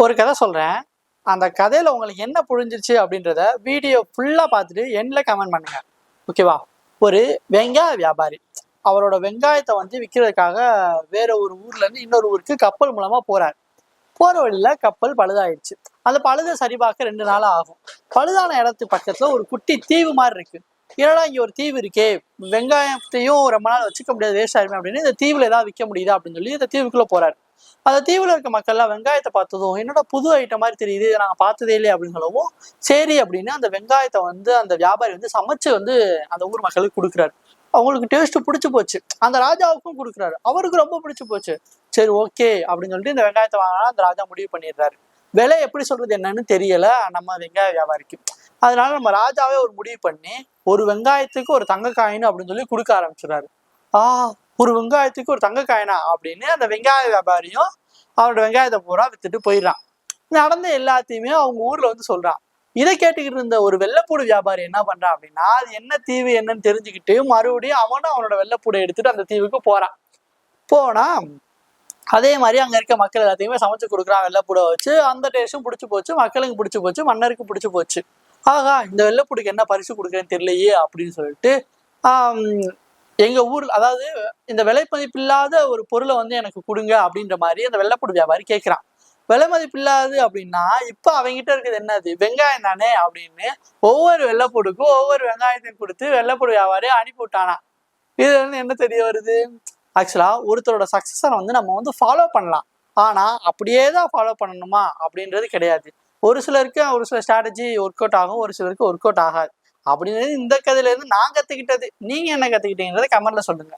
ஒரு கதை சொல்றேன். அந்த கதையில உங்களுக்கு என்ன புரிஞ்சிருச்சு அப்படின்றத வீடியோ ஃபுல்லா பார்த்துட்டு எண்ட்ல கமெண்ட் பண்ணுங்க. ஓகேவா? ஒரு வெங்காய வியாபாரி அவரோட வெங்காயத்தை விற்கிறதுக்காக வேற ஒரு ஊர்ல இருந்து இன்னொரு ஊருக்கு கப்பல் மூலமா போறாரு. போற வழியில கப்பல் பழுதாயிடுச்சு. அந்த பழுதை சரி பார்க்க 2 நாள் ஆகும். பழுதான இடத்து பக்கத்துல ஒரு குட்டி தீவு மாதிரி இருக்கு. என்னடா இங்க ஒரு தீவு இருக்கே, வெங்காயத்தையும் ரொம்ப நாள் வச்சுக்க முடியாது, வேஸ்ட் ஆயிருமே அப்படின்னு இந்த தீவுல ஏதாவது விற்க முடியுதா அப்படின்னு சொல்லி இந்த தீவுக்குள்ள போறாரு. அந்த தீவுல இருக்க மக்கள்லாம் வெங்காயத்தை பார்த்ததும் என்னடா புது ஐட்டம் மாதிரி தெரியுது, இதை நாங்க பார்த்ததே இல்லையே அப்படின்னு சொல்லவும் சரி அப்படின்னு அந்த வெங்காயத்தை அந்த வியாபாரி சமைச்சு அந்த ஊர் மக்களுக்கு கொடுக்குறாரு. அவங்களுக்கு டேஸ்ட் பிடிச்சு போச்சு. அந்த ராஜாவுக்கும் கொடுக்குறாரு, அவருக்கு ரொம்ப பிடிச்சு போச்சு. சரி ஓகே அப்படின்னு சொல்லிட்டு இந்த வெங்காயத்தை வாங்கினா அந்த ராஜா முடிவு பண்ணிடுறாரு. விலை எப்படி சொல்றது என்னன்னு தெரியல நம்ம வெங்காய வியாபாரிக்கு. அதனால நம்ம ராஜாவே ஒரு முடிவு பண்ணி ஒரு வெங்காயத்துக்கு ஒரு தங்க காயின் அப்படின்னு சொல்லி கொடுக்க ஆரம்பிச்சிடுறாரு. ஒரு வெங்காயத்துக்கு ஒரு தங்க காயினா அப்படின்னு அந்த வெங்காய வியாபாரியும் அவரோட வெங்காயத்தை பூரா வித்துட்டு போயிடறான். நடந்த எல்லாத்தையுமே அவங்க ஊர்ல சொல்றான். இதை கேட்டுக்கிட்டு இருந்த ஒரு வெள்ளைப்பூடு வியாபாரி என்ன பண்றான் அப்படின்னா, அது என்ன தீவு என்னன்னு தெரிஞ்சுக்கிட்டு மறுபடியும் அவனோட வெள்ளைப்பூடை எடுத்துட்டு அந்த தீவுக்கு போறான். போனா அதே மாதிரி அங்க இருக்க மக்கள் எல்லாத்தையுமே சமைச்சு கொடுக்குறான். வெள்ளைப்பூடை வச்சு அந்த டேஸ்டும் பிடிச்சு போச்சு, மக்களுக்கு பிடிச்சு போச்சு, மன்னருக்கு பிடிச்சு போச்சு. இந்த வெள்ளைப்பூடுக்கு என்ன பரிசு கொடுக்குறேன்னு தெரியலையே அப்படின்னு சொல்லிட்டு எங்க ஊர், அதாவது இந்த விலை மதிப்பில்லாத ஒரு பொருளை எனக்கு கொடுங்க அப்படின்ற மாதிரி அந்த வெள்ளைப்பூடு வியாபாரி கேட்கிறான். விலை மதிப்பில்லாது அப்படின்னா இப்ப அவங்ககிட்ட இருக்குது என்னது, வெங்காயம் தானே அப்படின்னு ஒவ்வொரு வெள்ளைப்பூடுக்கும் ஒவ்வொரு வெங்காயத்தையும் கொடுத்து வெள்ளைப்பூடு வியாபாரியை அனுப்பி விட்டானா. இது என்ன தெரிய வருது, ஆக்சுவலா ஒருத்தரோட சக்சஸரை நம்ம ஃபாலோ பண்ணலாம், ஆனா அப்படியே தான் ஃபாலோ பண்ணணுமா அப்படின்றது கிடையாது. ஒரு சிலருக்கு ஒரு சில ஸ்ட்ராட்டஜி ஒர்க் அவுட் ஆகும், ஒரு சிலருக்கு ஒர்க் அவுட் ஆகாது. அப்படின்றது இந்த கதையில இருந்து நான் கத்துக்கிட்டது. நீங்க என்ன கத்துக்கிட்டீங்கன்றத கமெண்ட்ல சொல்லுங்க.